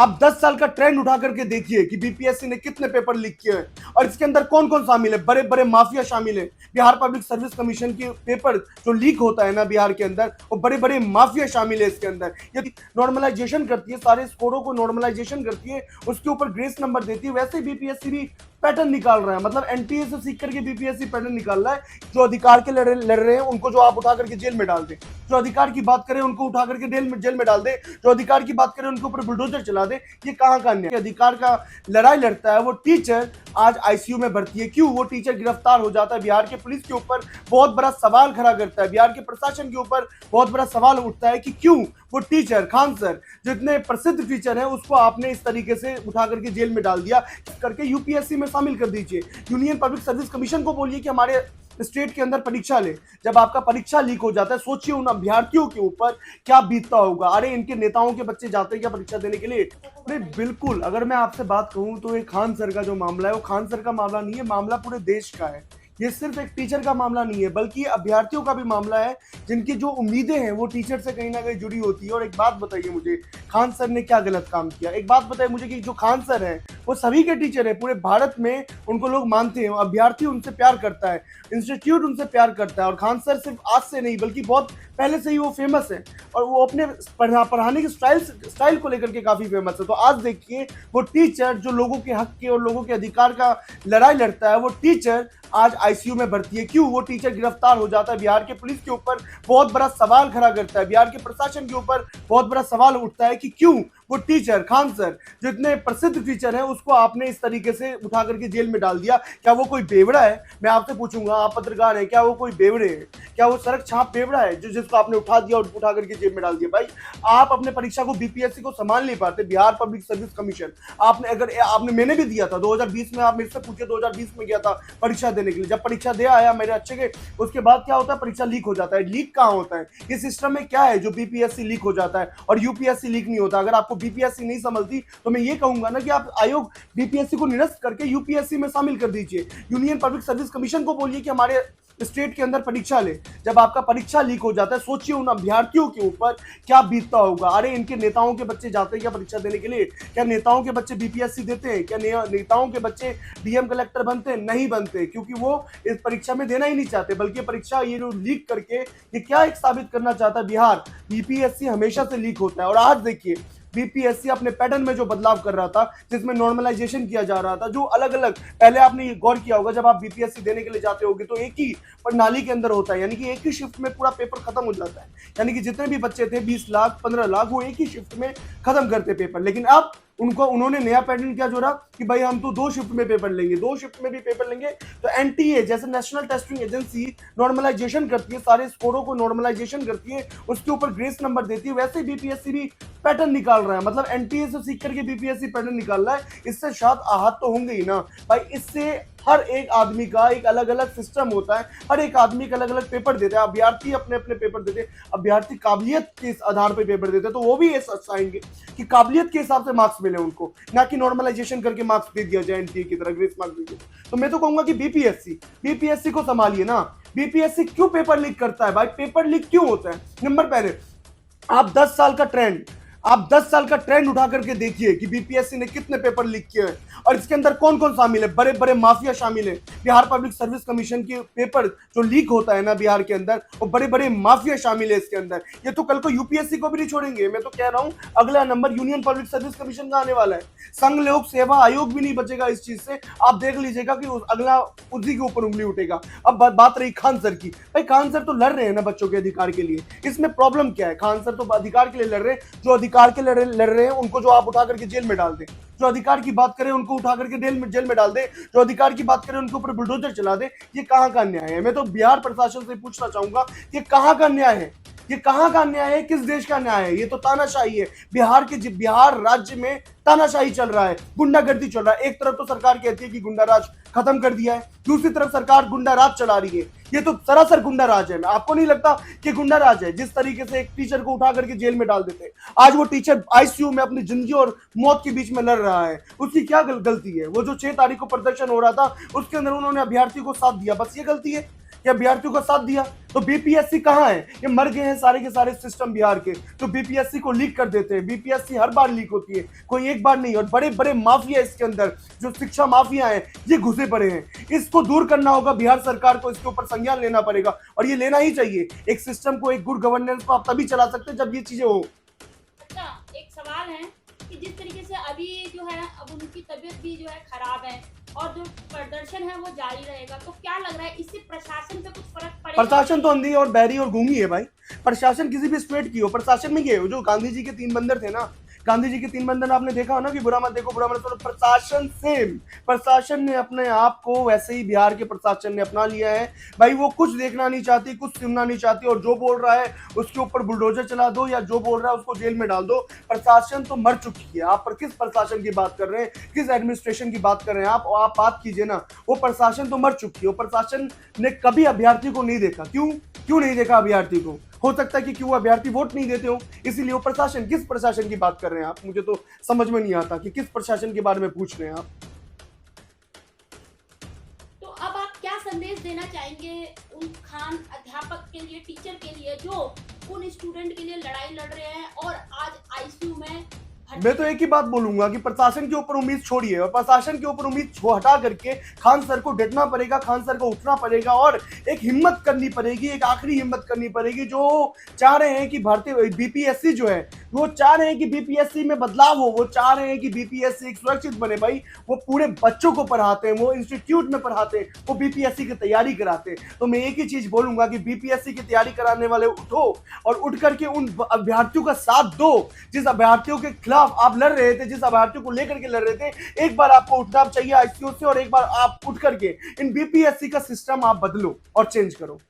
आप 10 साल का ट्रेंड उठा करके देखिए कि बीपीएससी ने कितने पेपर लीक किए हैं और इसके अंदर कौन कौन शामिल है। बड़े बड़े माफिया शामिल है। बिहार पब्लिक सर्विस कमीशन के पेपर जो लीक होता है ना बिहार के अंदर, वो बड़े बड़े माफिया शामिल है इसके अंदर। यदि नॉर्मलाइजेशन करती है, सारे स्कोरों को नॉर्मलाइजेशन करती है, उसके ऊपर ग्रेस नंबर देती है, वैसे ही बीपीएससी भी पैटर्न निकाल रहा है। मतलब एनटीए से सीख करके बीपीएससी पैटर्न निकाल रहा है। जो अधिकार के लड़ रहे हैं उनको जो आप उठा करके जेल में डाल दें, जो अधिकार की बात करें उनको उठा करके जेल में डाल दे, जो अधिकार की बात करें उनके ऊपर बुलडोजर चला दे। ये कहाँ का अन्याय। अधिकार का लड़ाई लड़ता है वो टीचर आज आईसीयू में भर्ती है। क्यों? वो टीचर गिरफ्तार हो जाता है। बिहार के पुलिस के ऊपर बहुत बड़ा सवाल खड़ा करता है, बिहार के प्रशासन के ऊपर बहुत बड़ा सवाल उठता है कि क्यों वो टीचर खान सर जो इतने प्रसिद्ध टीचर है उसको आपने इस तरीके से उठा करके जेल में डाल दिया। करके यूपीएससी में शामिल कर दीजिए। यूनियन पब्लिक सर्विस कमीशन को बोलिए कि हमारे स्टेट के अंदर परीक्षा ले। जब आपका परीक्षा लीक हो जाता है, सोचिए उन अभ्यर्थियों के ऊपर क्या बीतता होगा। अरे इनके नेताओं के बच्चे जाते हैं क्या परीक्षा देने के लिए? अरे बिल्कुल। अगर मैं आपसे बात कहूं तो ये खान सर का जो मामला है वो खान सर का मामला नहीं है, मामला पूरे देश का है। ये सिर्फ एक टीचर का मामला नहीं है बल्कि अभ्यर्थियों का भी मामला है, जिनकी जो उम्मीदें हैं वो टीचर से कहीं ना कहीं जुड़ी होती है। और एक बात बताइए मुझे, खान सर ने क्या गलत काम किया? एक बात बताइए मुझे कि जो खान सर है वो सभी के टीचर है, पूरे भारत में उनको लोग मानते हैं, अभ्यर्थी उनसे प्यार करता है, इंस्टीट्यूट उनसे प्यार करता है। और खान सर सिर्फ आज से नहीं बल्कि बहुत पहले से ही वो फेमस है और वो अपने पढ़ाने के स्टाइल को लेकर के काफी फेमस है। तो आज देखिए वो टीचर जो लोगों के हक के और लोगों के अधिकार का लड़ाई लड़ता है, वो टीचर आज आईसीयू में भर्ती है। क्यों? वो टीचर गिरफ्तार हो जाता है। बिहार के पुलिस के ऊपर बहुत बड़ा सवाल खड़ा करता है, बिहार के प्रशासन के ऊपर बहुत बड़ा सवाल उठता है कि क्यों वो टीचर खान सर जो इतने प्रसिद्ध टीचर है उसको आपने इस तरीके से उठा करके जेल में डाल दिया। क्या वो कोई बेवड़ा है? मैं आपसे पूछूंगा, आप पत्रकार हैं, क्या वो कोई बेवड़े है? क्या वो सड़क छाप बेवड़ा है जो जिसको आपने उठा दिया और उठा करके जेल में डाल दिया? भाई आप अपने परीक्षा को बीपीएससी को संभाल नहीं पाते। बिहार पब्लिक सर्विस कमीशन आपने अगर आपने मैंने भी दिया था 2020 में, आप मेरे से पूछे 2020 में गया था परीक्षा देने के लिए। जब परीक्षा दे आया मेरे अच्छे के, उसके बाद क्या होता है? परीक्षा लीक हो जाता है। लीक कहाँ होता है? इस सिस्टम में क्या है जो बीपीएससी लीक हो जाता है और यूपीएससी लीक नहीं होता? अगर आपको बीपीएससी नहीं समझती तो मैं ये कहूंगा ना कि आप आयोग बीपीएससी को निरस्त करके यूपीएससी में शामिल कर दीजिए। यूनियन पब्लिक सर्विस कमीशन को बोलिए कि हमारे स्टेट के अंदर परीक्षा ले। जब आपका परीक्षा लीक हो जाता है, सोचिए उन अभ्यर्थियों के ऊपर क्या बीतता होगा। अरे इनके नेताओं के बच्चे जाते हैं क्या परीक्षा देने के लिए? क्या नेताओं के बच्चे बीपीएससी देते हैं? क्या नेताओं के बच्चे डीएम कलेक्टर बनते हैं? नहीं बनते, क्योंकि वो इस परीक्षा में देना ही नहीं चाहते। बल्कि परीक्षा ये जो लीक करके ये क्या एक साबित करना चाहता है? बिहार बीपीएससी हमेशा से लीक होता है। और आज देखिए बीपीएससी अपने पैटर्न में जो बदलाव कर रहा था, जिसमें नॉर्मलाइजेशन किया जा रहा था, जो अलग अलग, पहले आपने ये गौर किया होगा जब आप बीपीएससी देने के लिए जाते होगे तो एक ही प्रणाली के अंदर होता है, यानी कि एक ही शिफ्ट में पूरा पेपर खत्म हो जाता है। यानी कि जितने भी बच्चे थे 20 लाख 15 लाख वो एक ही शिफ्ट में खत्म करते पेपर। लेकिन अब उन्होंने नया पैटर्न क्या जोड़ा कि भाई हम तो 2 शिफ्ट में पेपर लेंगे, 2 शिफ्ट में भी पेपर लेंगे। तो एनटीए जैसे नेशनल टेस्टिंग एजेंसी नॉर्मलाइजेशन करती है, सारे स्कोरों को नॉर्मलाइजेशन करती है, उसके ऊपर ग्रेस नंबर देती है, वैसे ही बीपीएससी भी पैटर्न निकाल रहा है। मतलब एनटीए से सीख करके बीपीएससी पैटर्न निकाल रहा है। इससे शायद आहत तो होंगे ही ना भाई। इससे हर एक आदमी का एक अलग अलग सिस्टम होता है, हर एक आदमी का अलग अलग पेपर देता है। अभ्यर्थी अपने अपने पेपर देते हैं, अभ्यर्थी काबिलियत के आधार पर पेपर देते हैं, तो वो भी ये चाहेंगे कि काबिलियत के हिसाब से मार्क्स मिले उनको, ना कि नॉर्मलाइजेशन करके मार्क्स दे दिया जाए एनटीए की तरह, ग्रेस मार्क्स दीजिए। तो मैं तो कहूंगा कि बीपीएससी को संभालिए ना। बीपीएससी क्यों पेपर लीक करता है भाई? पेपर लीक क्यों होता है? नंबर पहले, आप 10 साल का ट्रेंड आप 10 साल का ट्रेंड उठा करके देखिए कि बीपीएससी ने कितने पेपर लीक किए हैं और इसके अंदर कौन कौन शामिल है। बड़े बड़े माफिया शामिल है। बिहार पब्लिक सर्विस कमीशन के पेपर जो लीक होता है ना बिहार के अंदर, वो बड़े बड़े माफिया शामिल है इसके अंदर। ये तो कल को यूपीएससी को भी नहीं छोड़ेंगे। मैं तो कह रहा हूं अगला number union public service commission का आने वाला है। संघ लोक सेवा आयोग भी नहीं बचेगा इस चीज से। आप देख लीजिएगा कि अगला उसी के ऊपर उंगली उठेगा। अब बात रही खान सर की। भाई खान सर तो लड़ रहे हैं ना बच्चों के अधिकार के लिए, इसमें प्रॉब्लम क्या है? खान सर तो अधिकार के लिए लड़ रहे हैं। जो अधिकार के लड़ रहे हैं उनको जो आप उठा करके जेल में डाल दें, जो अधिकार की बात करें उनको उठा करके जेल में डाल दे, जो अधिकार की बात करें उनके ऊपर बुलडोजर चला दे। ये कहां का अन्याय है? मैं तो बिहार प्रशासन से पूछना चाहूंगा, ये कहां का अन्याय है? ये कहां का अन्याय है? किस देश का न्याय है? ये तो तानाशाही है। बिहार राज्य में तानाशाही चल रहा है, गुंडागर्दी चल रहा है। एक तरफ तो सरकार कहती है कि गुंडा राज खत्म कर दिया है, दूसरी तरफ सरकार गुंडा राज चला रही है। ये तो सरासर गुंडा राज है। आपको नहीं लगता कि गुंडा राज है? जिस तरीके से एक टीचर को उठा करके जेल में डाल देते, आज वो टीचर आईसीयू में अपनी जिंदगी और मौत के बीच में लड़ रहा है। उसकी क्या गलती है? वो जो 6 तारीख को प्रदर्शन हो रहा था उसके अंदर उन्होंने अभ्यर्थी को साथ दिया, बस ये गलती है। क्या अभ्यर्थियों का साथ दिया? तो बीपीएससी कहाँ है? ये मर गए हैं सारे के सारे सिस्टम बिहार के। तो बीपीएससी को लीक कर देते हैं। बीपीएससी हर बार लीक होती है, कोई एक बार नहीं। और बड़े बड़े माफिया इसके अंदर, जो शिक्षा माफिया हैं, ये घुसे पड़े हैं। इसको दूर करना होगा बिहार सरकार को, इसके ऊपर संज्ञान लेना पड़ेगा और ये लेना ही चाहिए। एक सिस्टम को, एक गुड गवर्नेंस को आप तभी चला सकते हैं जब ये चीजें हो। अच्छा, एक सवाल है कि जिस तरीके से अभी जो है अब उनकी तबीयत भी जो है खराब है और जो प्रदर्शन है वो जारी रहेगा, तो क्या लग रहा है इससे प्रशासन पे कुछ फर्क पड़ेगा? प्रशासन तो अंधी और बहरी और गूंगी है भाई। प्रशासन किसी भी स्टेट की हो, प्रशासन में ये हो जो गांधी जी के 3 बंदर थे ना, गांधी जी के 3 बंदर आपने देखा हो ना कि बुरा मत देखो बुरा मत सुनो। प्रशासन सेम, प्रशासन ने अपने आप को वैसे ही बिहार के प्रशासन ने अपना लिया है भाई। वो कुछ देखना नहीं चाहती, कुछ सुनना नहीं चाहती, और जो बोल रहा है उसके ऊपर बुलडोजर चला दो, या जो बोल रहा है उसको जेल में डाल दो। प्रशासन तो मर चुकी है। आप पर किस प्रशासन की बात कर रहे हैं, किस एडमिनिस्ट्रेशन की बात कर रहे हैं आप बात कीजिए ना। वो प्रशासन तो मर चुकी है। वो प्रशासन ने कभी अभ्यर्थी को नहीं देखा। क्यों क्यों नहीं देखा अभ्यर्थी को? हो सकता है कि क्यों अभ्यर्थी वोट नहीं देते हो, इसीलिए वो प्रशासन। किस प्रशासन की बात कर रहे हैं आप? मुझे तो समझ में नहीं आता कि किस प्रशासन के बारे में पूछ रहे हैं आप। तो अब आप क्या संदेश देना चाहेंगे उन खान अध्यापक के लिए, टीचर के लिए, जो उन स्टूडेंट के लिए लड़ाई लड़ रहे हैं और आज आईसीयू में मैं तो एक ही बात बोलूंगा कि प्रशासन के ऊपर उम्मीद छोड़िए, और प्रशासन के ऊपर उम्मीद हटा करके खान सर को डटना पड़ेगा, खान सर को उठना पड़ेगा और एक हिम्मत करनी पड़ेगी, एक आखिरी हिम्मत करनी पड़ेगी। जो चाह रहे हैं कि भारतीय बीपीएससी जो है, वो चाह रहे हैं कि बीपीएससी में बदलाव हो, वो चाह रहे हैं कि बीपीएससी एक सुरक्षित बने भाई। वो पूरे बच्चों को पढ़ाते हैं, वो इंस्टीट्यूट में पढ़ाते हैं, वो बीपीएससी की तैयारी कराते हैं। तो मैं एक ही चीज बोलूंगा कि बीपीएससी की तैयारी कराने वाले उठो और उठ करके उन अभ्यर्थियों का साथ दो जिस अभ्यर्थियों के खिलाफ आप लड़ रहे थे, जिस अभ्यर्थियों को लेकर के लड़ रहे थे। एक बार आपको उठना चाहिए आईसीयू से, और एक बार आप उठ करके इन बीपीएससी का सिस्टम आप बदलो और चेंज करो।